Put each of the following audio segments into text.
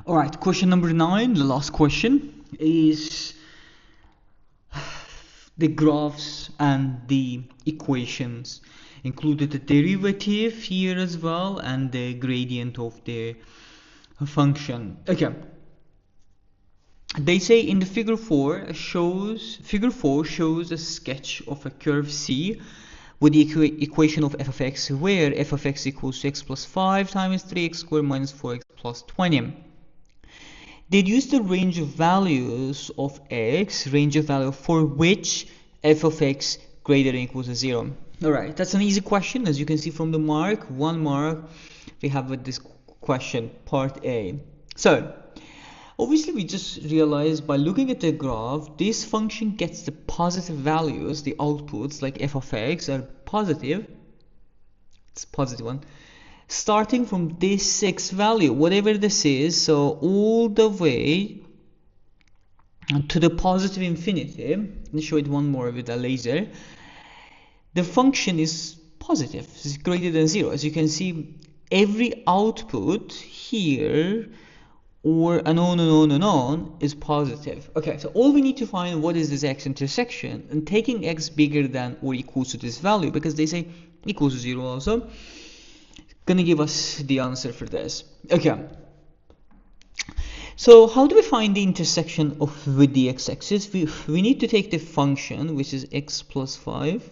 Alright, question number 9, the last question, is the graphs and the equations. Included the derivative here as well and the gradient of the function. Okay. They say in the figure 4 shows a sketch of a curve C with the equation of f of x, where f of x equals to x plus 5 times 3x squared minus 4x plus 20. Deduce the range of values of x, for which f of x greater than or equals to 0. Alright, that's an easy question. As you can see from the mark, 1 mark we have with this question, part A. So, obviously we just realized by looking at the graph, this function gets the positive values, the outputs like f of x are positive. It's a positive one. Starting from this x value, whatever this is, so all the way to the positive infinity. Let me show it one more with a laser. The function is positive, it's greater than 0. As you can see, every output here or and on is positive. Okay, so all we need to find what is this x intersection, and taking x bigger than or equals to this value, because they say equals to 0 also, gonna give us the answer for this. Okay, so how do we find the intersection with the x-axis? We need to take the function, which is x plus 5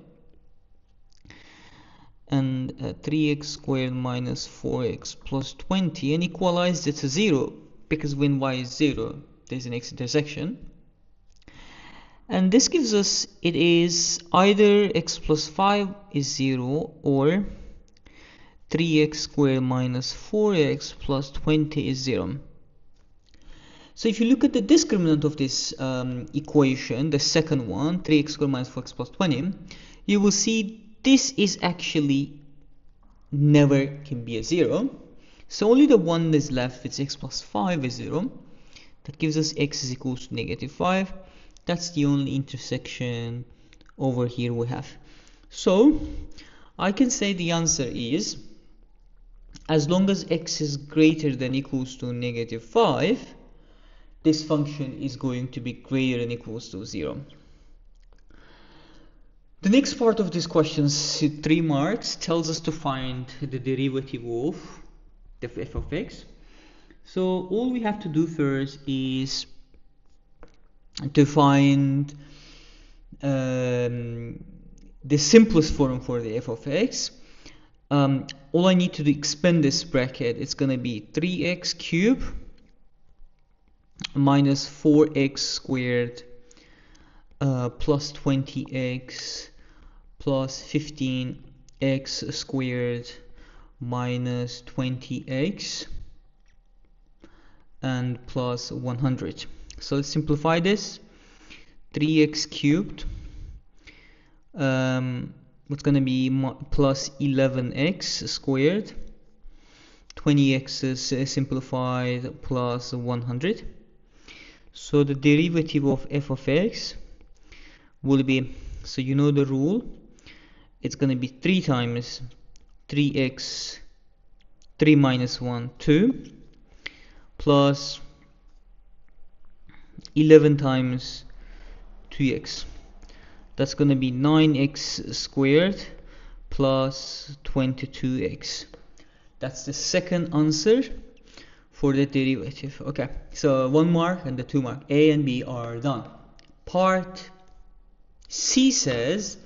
and 3x squared minus 4x plus 20, and equalize it to 0, because when y is 0 there's an x intersection, and this gives us it is either x plus 5 is 0 or 3x squared minus 4x plus 20 is 0. So if you look at the discriminant of this equation, the second one, 3x squared minus 4x plus 20, you will see this is actually never can be a 0. So only the one that's left, it's x plus 5 is 0. That gives us x is equals to negative 5. That's the only intersection over here we have. So I can say the answer is, as long as x is greater than or equals to negative 5, this function is going to be greater than or equals to 0. The next part of this question, 3 marks, tells us to find the derivative of the f of x. So all we have to do first is to find the simplest form for the f of x. All I need to do, expand this bracket, it's going to be 3x cubed minus 4x squared plus 20x plus 15x squared minus 20x and plus 100. So let's simplify this. 3x cubed, what's going to be plus 11x squared, 20x is simplified, plus 100. So the derivative of f of x will be, so you know the rule, it's going to be 3 times 3x, 3 minus 1, 2, plus 11 times 2x. That's going to be 9x squared plus 22x. That's the second answer for the derivative. Okay, so 1 mark and the 2 mark. A and B are done. Part C says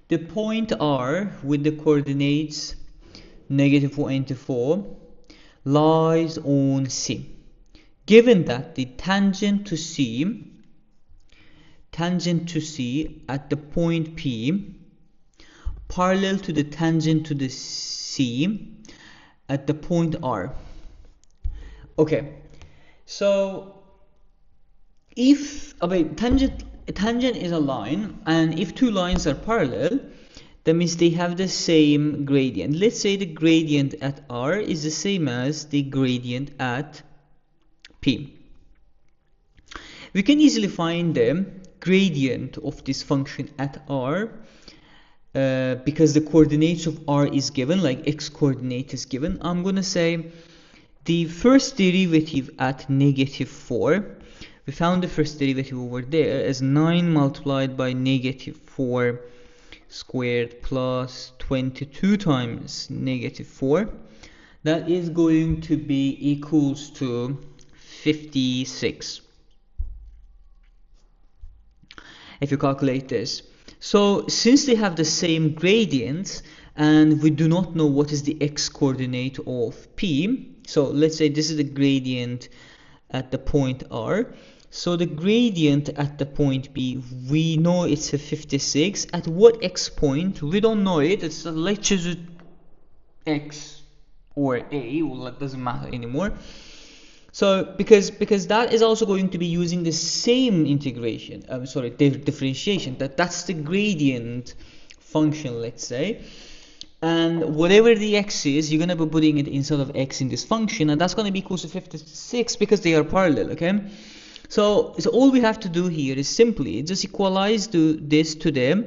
the point R with the coordinates negative 4 and 4 lies on C. Given that the tangent to C at the point P parallel to the tangent to the C at the point R. Okay, so if tangent is a line, and if two lines are parallel, that means they have the same gradient. Let's say the gradient at R is the same as the gradient at P. We can easily find the gradient of this function at R because the coordinates of R is given, like x coordinate is given. I'm going to say the first derivative at -4, we found the first derivative over there as 9 multiplied by -4 squared plus 22 times -4. That is going to be equals to 56 if you calculate this. So since they have the same gradients and we do not know what is the x coordinate of P, so let's say this is the gradient at the point R. So the gradient at the point B, we know it's a 56. At what x point? We don't know it. It's let's choose x or a. Well, that doesn't matter anymore. So because that is also going to be using the same integration. Differentiation. That's the gradient function, let's say. And whatever the x is, you're gonna be putting it instead of x in this function, and that's gonna be equal to 56 because they are parallel. Okay. So all we have to do here is simply just equalize this to the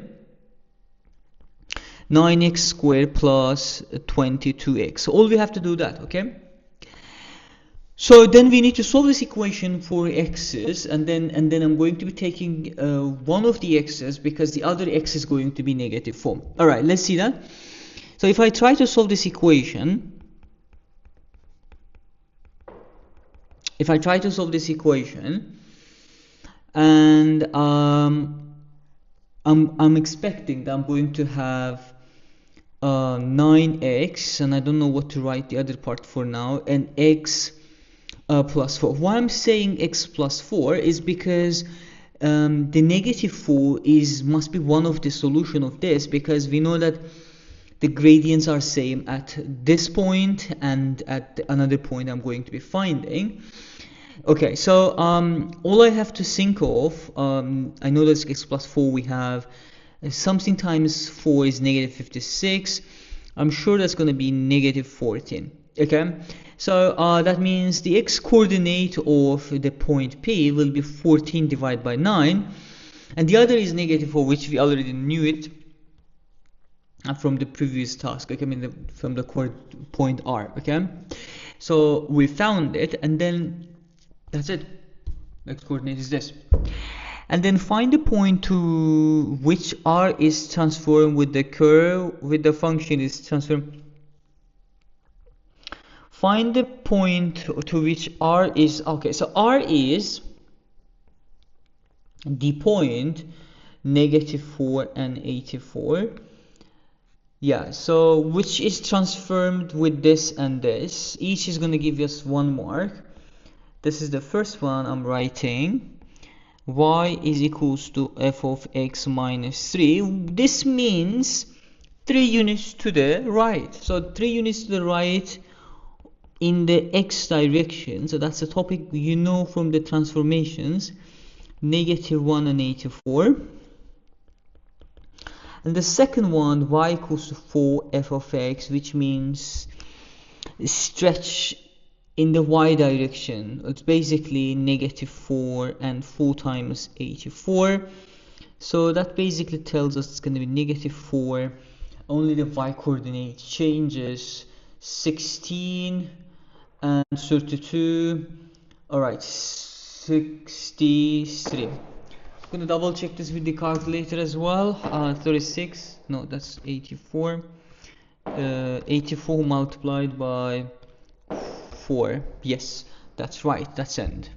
9x squared plus 22x. So all we have to do that, okay? So then we need to solve this equation for x's, and then I'm going to be taking one of the x's because the other x is going to be -4. All right, let's see that. So if I try to solve this equation, and I'm expecting that I'm going to have 9x, and I don't know what to write the other part for now, and x plus 4. Why I'm saying x plus 4 is because the -4 must be one of the solution of this, because we know that the gradients are same at this point and at another point I'm going to be finding. Okay, so all I have to think of, I know that x plus 4 we have something times 4 is -56. I'm sure that's going to be -14. Okay, so that means the x coordinate of the point P will be 14 divided by 9, and the other is -4, which we already knew it from the previous task. Okay, I mean from the point R. Okay, so we found it, and then that's it. X coordinate is this. And then find the point to which R is transformed with the curve, with the function is transformed. Find the point to which R is, okay, so R is the point -4 and 84. Yeah, so which is transformed with this and this. Each is going to give us 1 mark. This is the first one I'm writing. Y is equals to f of x minus 3. This means 3 units to the right. So 3 units to the right in the x direction. So that's a topic you know from the transformations. -1 and 84. And the second one, y equals to 4 f of x, which means stretch in the y direction. It's basically -4 and 4 times 84. So that basically tells us it's going to be -4. Only the y coordinate changes. 16 and 32. Alright, 63. I'm going to double check this with the calculator as well. 36. No, that's 84. 84 multiplied by 4. Yes, that's right, that's end.